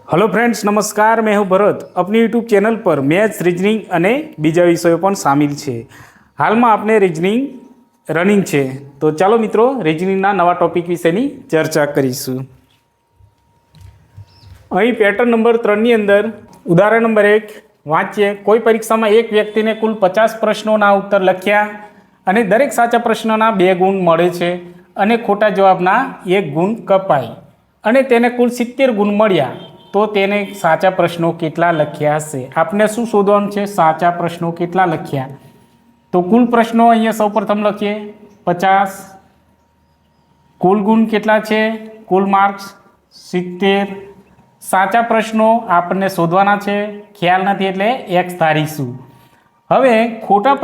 Hello friends, नमस्कार। मैं हूं भरत। अपनी यूट्यूब चैनल पर मैथ्स, रीजनिंग અને બીજા વિષયો પણ સામેલ છે। હાલમાં આપણે રીજનિંગ રનિંગ છે, તો ચાલો મિત્રો રીજનિંગના નવા ટોપિક વિશેની ચર્ચા કરીશું। અહીં પેટર્ન નંબર 3ની અંદર ઉદાહરણ નંબર 1 વાંચીએ। કોઈ પરીક્ષામાં એક વ્યક્તિને કુલ 50 પ્રશ્નોના ઉત્તર લખ્યા અને દરેક સાચા પ્રશ્નના 2 ગુણ મળે છે અને ખોટા જવાબના 1 ગુણ કપાય અને તેને કુલ 70 ગુણ મળ્યા, તો તેને સાચા પ્રશ્નો કેટલા લખ્યા હશે? આપણે શું શોધવાનું છે? સાચા પ્રશ્નો કેટલા લખ્યા? તો કુલ પ્રશ્નો અહીંયા સૌપ્રથમ લખીએ 50, કુલ ગુણ કેટલા છે? કુલ માર્ક્સ 70। સાચા પ્રશ્નો આપણને શોધવાના છે, ખ્યાલ નથી એટલે x ધારીશું। હવે ખોટા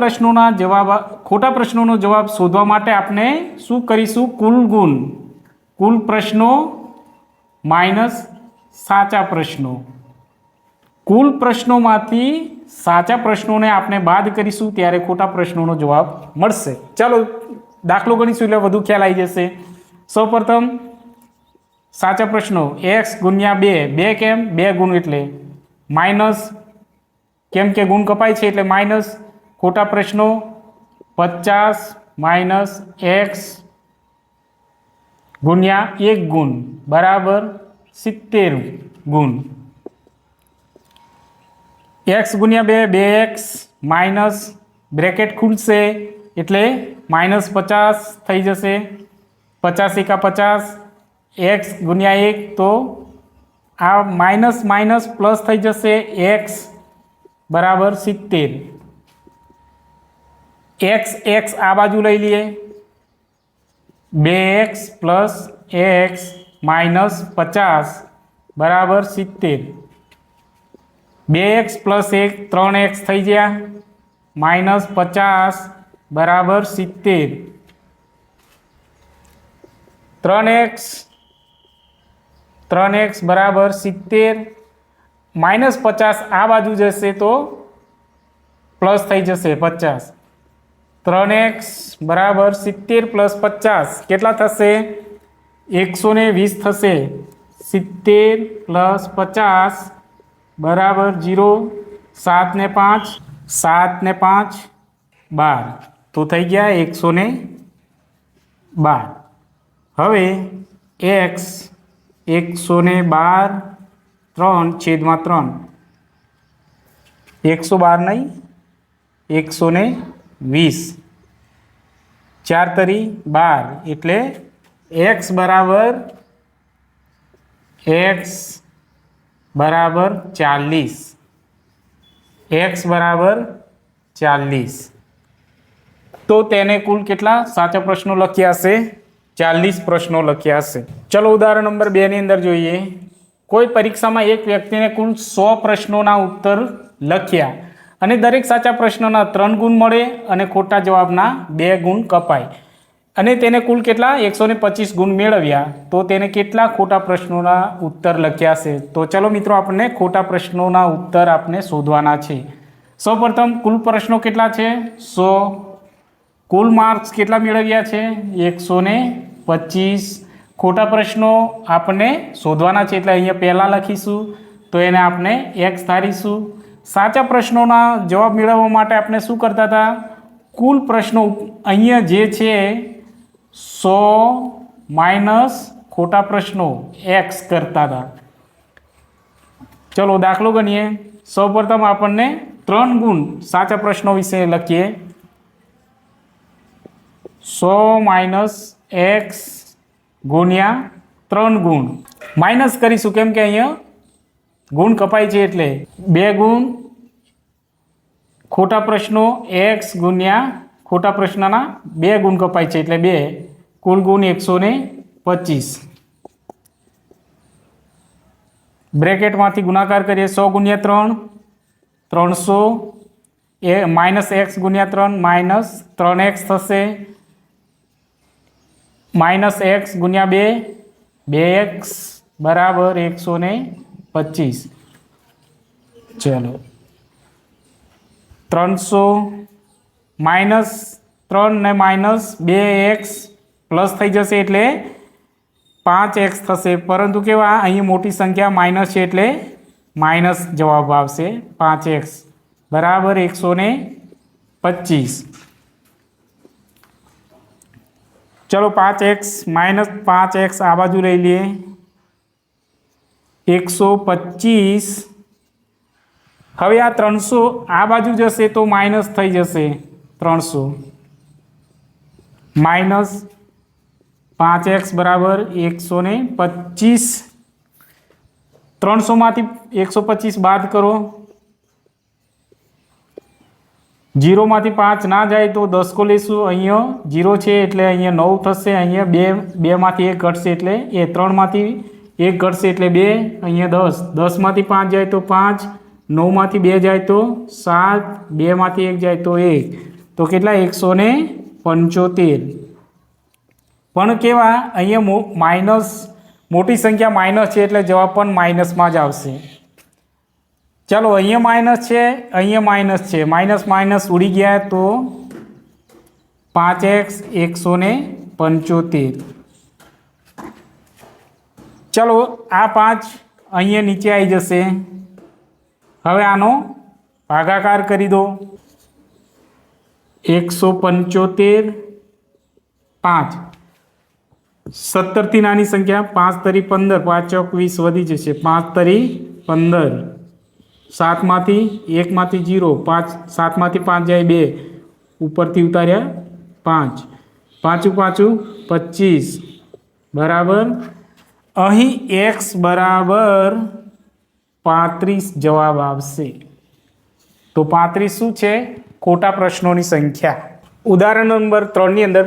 પ્રશ્નોનો જવાબ શોધવા માટે આપણે શું કરીશું? કુલ ગુણ, કુલ પ્રશ્નો માઇનસ સાચા પ્રશ્નો। કુલ પ્રશ્નોમાંથી સાચા પ્રશ્નોને આપણે બાદ કરીશું ત્યારે ખોટા પ્રશ્નોનો જવાબ મળશે। ચાલો દાખલો ગણીશું એટલે વધુ ખ્યાલ આવી જશે। સૌપ્રથમ સાચા પ્રશ્નો x ગુણ્યા 2, 2 કેમ? 2 ગુણ એટલે માઇનસ, કેમ કે ગુણ કપાય છે એટલે માઇનસ। ખોટા પ્રશ્નો 50 માઇનસ x ગુણ્યા 1 ગુણ બરાબર 70 ગુણ। x ગુણ્યા 2, 2x માઇનસ બ્રેકેટ ખુલશે એટલે માઇનસ 50 થઈ જશે। 50 એકા 50, x ગુણ્યા 1 તો આ માઇનસ માઇનસ પ્લસ થઈ જશે, x બરાબર 70। x આ બાજુ લઈ લઈએ, 2x પ્લસ x માઇનસ 50 બરાબર 70। 2x પ્લસ 1 3x થઈ ગયા, માઇનસ 50 બરાબર 70। 3x બરાબર 70, માઇનસ 50 આ બાજુ જશે તો પ્લસ થઈ જશે 50। 3x બરાબર 70 પ્લસ 50 કેટલા થશે? 120 થશે। 70 પ્લસ 50 બરાબર 0। 7 ને 5 12, તો થઈ ગયા 112। હવે x 112 3/3, 112 નહીં 120, 4 તરી 12 એટલે x બરાબર 40। x બરાબર 40, તો તેને કુલ કેટલા સાચા પ્રશ્નો લખ્યા હશે? 40 પ્રશ્નો લખ્યા હશે। ચલો ઉદાહરણ નંબર 2 ની અંદર જોઈએ। કોઈ પરીક્ષામાં એક વ્યક્તિને કુલ 100 પ્રશ્નોના ઉત્તર લખ્યા અને દરેક સાચા પ્રશ્નના 3 ગુણ મળે અને ખોટા જવાબના 2 ગુણ કપાય અને તેને કુલ કેટલા 125 ગુણ મેળવ્યા, તો તેને કેટલા ખોટા પ્રશ્નોના ઉત્તર લખ્યા હશે? તો ચલો મિત્રો આપણને ખોટા પ્રશ્નોના ઉત્તર આપણે શોધવાના છે। સૌપ્રથમ કુલ પ્રશ્નો કેટલા છે? 100। કુલ માર્ક્સ કેટલા મેળવ્યા છે? 125। ખોટા પ્રશ્નો આપણે શોધવાના છે એટલે અહીંયા પહેલાં લખીશું, તો એને આપણે x ધારીશું। સાચા પ્રશ્નોના જવાબ મેળવવા માટે આપણે શું કરતા હતા? કુલ પ્રશ્નો અહીંયા જે છે 100 માઇનસ ખોટા પ્રશ્નો x કરતા હતા। ચલો દાખલો ગણીએ। સૌપ્રથમ આપણને 3 ગુણ સાચા પ્રશ્નો વિશે લખીએ। 100 માઇનસ x ગુણ્યા 3 ગુણ માઇનસ કરીશું, કેમ કે અહીંયા ગુણ કપાય છે એટલે 2 ગુણ ખોટા પ્રશ્નો x ગુણ્યા ખોટા પ્રશ્નના 2 ગુણ કપાય છે એટલે 2, કુલ ગુણ 125। બ્રેકેટમાંથી ગુણાકાર કરીએ। 100 ગુણ્યા 3 300, માઇનસ x ગુણ્યા 3 માઇનસ 3x થશે, માઇનસ x ગુણ્યા 2 2x બરાબર 125। ચલો 300 માઇનસ 3 ને માઇનસ 2x પ્લસ થઈ જશે એટલે 5x થશે, પરંતુ કેવા અહીં મોટી સંખ્યા માઇનસ છે એટલે માઇનસ જવાબ આવશે. 5x બરાબર 125. ચલો 5x માઇનસ 5x આ બાજુ લઈ લઈએ. 125. હવે આ 300 આ બાજુ જશે તો માઇનસ થઈ જશે. 300 માઇનસ 5x બરાબર 125. 300માંથી 125 બાદ કરો. 0માંથી 5 ના જાય તો 10 કો લઈશું. અહીંયા 0 છે એટલે અહીંયા 9 થશે. અહીંયા 2માંથી 1 ઘટશે એટલે 3માંથી 1 ઘટશે એટલે 2. અહીંયા 10. 10માંથી 5 જાય તો 5. 9માંથી 2 જાય તો 7. 2માંથી 1 જાય તો 1. તો કેટલા? 175. પણ કેવા અહીંયા માઇનસ મોટી સંખ્યા માઇનસ છે એટલે જવાબ પણ માઇનસમાં જ આવશે. ચાલો અહીંયા માઇનસ છે, અહીંયા માઇનસ છે, માઇનસ માઇનસ ઉડી ગયા તો 5x 175. ચાલો આ 5 અહીંયા નીચે આવી જશે. હવે આનો ભાગાકાર કરી દો. 175 5. 17 થી નાની સંખ્યા 5 તરી 15, 5 ચોક 20 વધી જશે. 5 તરી 15. 7માંથી 1માંથી 0, 5 7માંથી 5 જાય 2, ઉપરથી ઉતાર્યા 5. 5 25 બરાબર. અહીં x બરાબર 35 જવાબ આવશે. તો 35 શું છે? ખોટા પ્રશ્નોની સંખ્યા. ઉદાહરણ નંબર 3 ની અંદર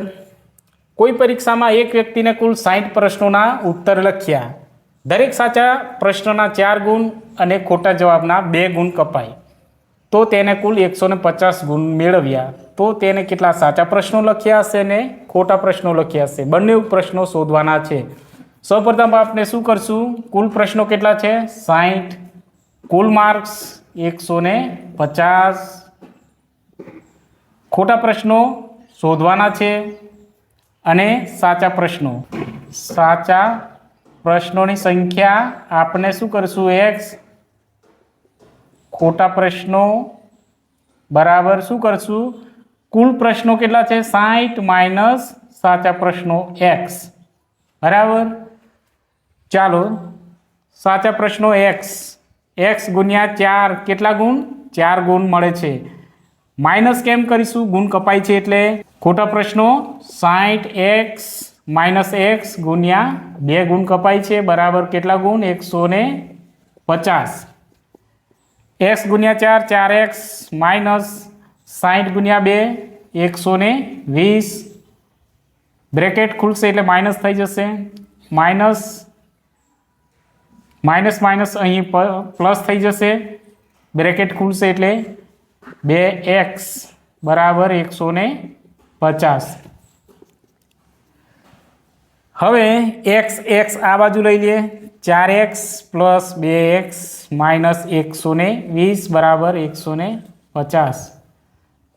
કોઈ પરીક્ષામાં એક વ્યક્તિને કુલ 60 પ્રશ્નોના ઉત્તર લખ્યા. દરેક સાચા પ્રશ્નના 4 ગુણ અને ખોટા જવાબના 2 ગુણ કપાય. તો તેને કુલ 150 ગુણ મેળવ્યા. તો તેને કેટલા સાચા પ્રશ્નો લખ્યા હશે ને ખોટા પ્રશ્નો લખ્યા હશે? બંને પ્રશ્નો શોધવાના છે. સૌપ્રથમ આપણે શું કરશું? કુલ પ્રશ્નો કેટલા છે? 60. કુલ માર્ક્સ 150. ખોટા પ્રશ્નો શોધવાના છે અને સાચા પ્રશ્નોની સંખ્યા આપણે શું કરશું? x. ખોટા પ્રશ્નો બરાબર શું કરશું? કુલ પ્રશ્નો કેટલા છે? 60 માઇનસ સાચા પ્રશ્નો x બરાબર. ચાલો સાચા પ્રશ્નો x ગુણ્યા 4 કેટલા ગુણ? 4 ગુણ મળે છે. માઇનસ કેમ કરીશું? ગુણ કપાય છે એટલે. ખોટા પ્રશ્નો 60x માઇનસ x ગુણ્યા 2 ગુણ કપાય છે બરાબર કેટલા ગુણ? 150. x ગુણ્યા 4 4x માઇનસ 60 ગુણ્યા 2 120. બ્રેકેટ ખુલશે એટલે માઇનસ થઈ જશે. માઇનસ માઇનસ અહીં પ્લસ થઈ જશે. બ્રેકેટ ખુલશે એટલે 2x બરાબર 150. હવે x આ બાજુ લઈ લઈએ. 4x પ્લસ 2x માઇનસ 120 બરાબર 150.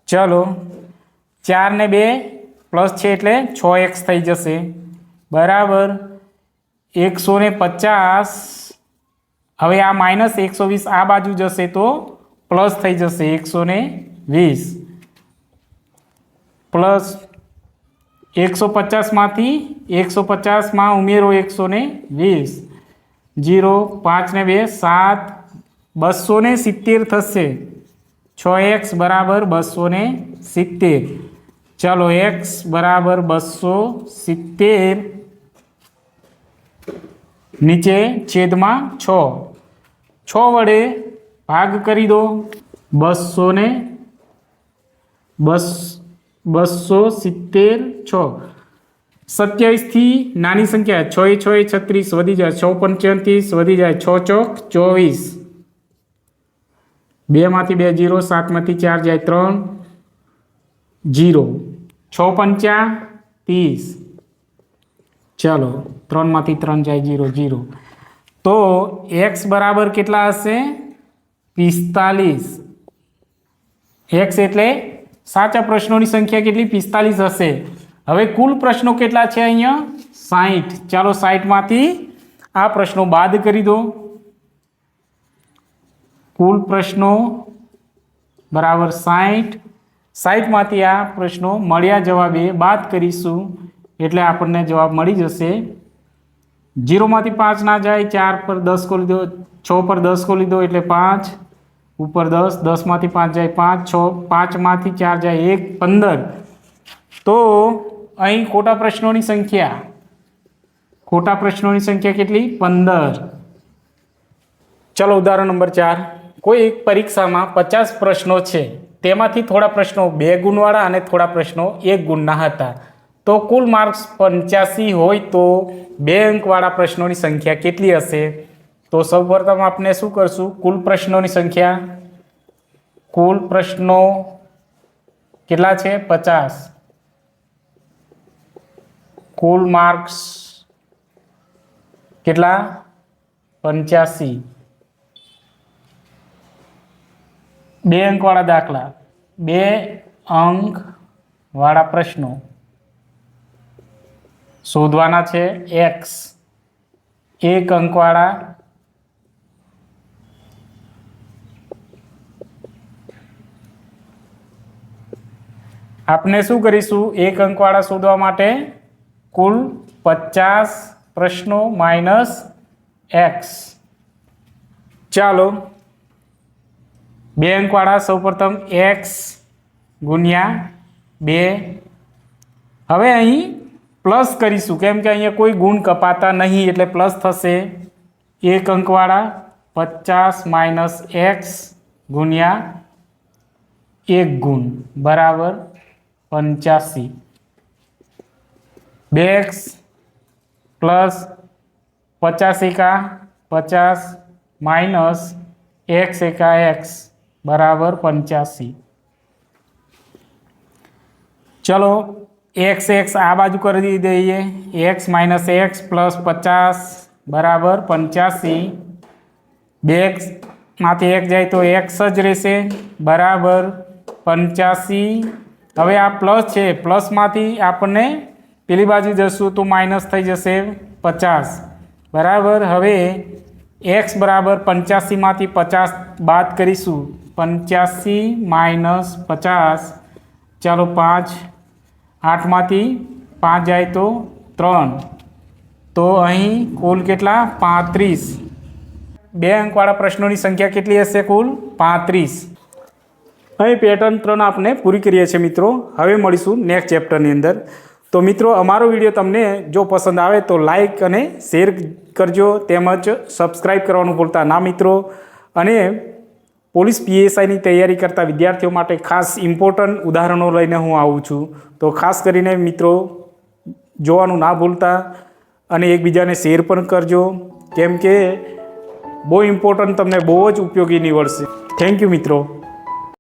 ચલો 4 ને 2 પ્લસ છે એટલે 6x થઈ જશે બરાબર 150. હવે આ માઇનસ 120 આ બાજુ જશે તો પ્લસ થઈ જશે 120 પ્લસ 150માંથી 150માં ઉમેરો 120. 0 5 ને 2 7 270 થશે. 6x બરાબર 270. ચલો x બરાબર 270 નીચે છેદમાં 6 વડે ભાગ કરી દો. 270 6. 27 થી નાની સંખ્યા 6 6 36 વધી જાય. 6 35 વધી જાય. 6 ચોક 24. 2માંથી 2 0. 7માંથી 4 જાય 3 0. 6 પંચા 30. ચલો 3માંથી 3 જાય 0 0. તો x બરાબર કેટલા હશે? 45. x એટલે સાચા પ્રશ્નોની સંખ્યા કેટલી? 45 હશે. હવે કુલ પ્રશ્નો કેટલા છે અહીંયા 60. ચાલો 60માંથી આ પ્રશ્નો બાદ કરી દો. કુલ પ્રશ્નો બરાબર 60. 60માંથી આ પ્રશ્નો મળ્યા જવાબે બાદ કરીશું એટલે આપણને જવાબ મળી જશે. 0માંથી 5 ના જાય, 4 પર 10 ખોલી દો, 6 પર 10 ખોલી દો એટલે 5 ઉપર 10, 10માંથી 5 જાય 5, 6, 5માંથી 4 જાય 1, 15. તો અહીં ખોટા પ્રશ્નોની સંખ્યા કેટલી? 15. ચલો ઉદાહરણ નંબર 4. કોઈ એક પરીક્ષામાં 50 પ્રશ્નો છે, તેમાંથી થોડા પ્રશ્નો 2 ગુણવાળા અને થોડા પ્રશ્નો 1 ગુણના હતા. તો કુલ માર્ક્સ 85 હોય તો 2 અંકવાળા પ્રશ્નોની સંખ્યા કેટલી હશે? તો સૌપ્રથમ આપણે શું કરશું? કુલ પ્રશ્નોની સંખ્યા, કુલ પ્રશ્નો કેટલા છે? 50. કુલ માર્ક્સ કેટલા? 85. 2 અંકવાળા દાખલા, 2 અંકવાળા પ્રશ્નો શોધવાના છે. x 1 અંકવાળા આપણે શું કરીશું? 1 અંકવાળા શોધવા માટે કુલ 50 પ્રશ્નો માઇનસ x. ચાલો 2 અંકવાળા સૌપ્રથમ x ગુણ્યા 2. હવે અહીં પ્લસ કરીશું કેમ કે અહીંયા કોઈ ગુણ કપાતા નહીં એટલે પ્લસ થશે. 1 અંકવાળા 50 માઇનસ x ગુણ્યા 1 ગુણ બરાબર 85. 2x પ્લસ 50 એકા 50 માઇનસ x એકા x બરાબર 85. ચલો x આ બાજુ કરી દઈએ. x માઇનસ x પ્લસ 50 બરાબર 85. 2xમાંથી x જાય તો x જ રહેશે બરાબર 85. હવે આ પ્લસ છે, પ્લસમાંથી આપણને પેલી બાજુ જશું તો માઇનસ થઈ જશે 50 બરાબર. હવે x બરાબર 85માંથી 50 બાદ કરીશું. 85 માઇનસ 50. ચાલો 5, 8માંથી 5 જાય તો 3. તો અહીં કુલ કેટલા? 35. 2 અંકવાળા પ્રશ્નોની સંખ્યા કેટલી હશે? કુલ 35. અહીં પેટર્ન 3 આપણે પૂરી કરીએ છીએ મિત્રો. હવે મળીશું નેક્સ્ટ ચેપ્ટરની અંદર. તો મિત્રો અમારો વિડીયો તમને જો પસંદ આવે તો લાઈક અને શેર કરજો, તેમજ સબસ્ક્રાઈબ કરવાનું ભૂલતા ના મિત્રો. અને પોલીસ PSIની તૈયારી કરતા વિદ્યાર્થીઓ માટે ખાસ ઇમ્પોર્ટન્ટ ઉદાહરણો લઈને હું આવું છું. તો ખાસ કરીને મિત્રો જોવાનું ના ભૂલતા અને એકબીજાને શેર પણ કરજો કેમ કે બહુ ઇમ્પોર્ટન્ટ, તમને બહુ જ ઉપયોગી નીવડશે. થેન્ક યુ મિત્રો.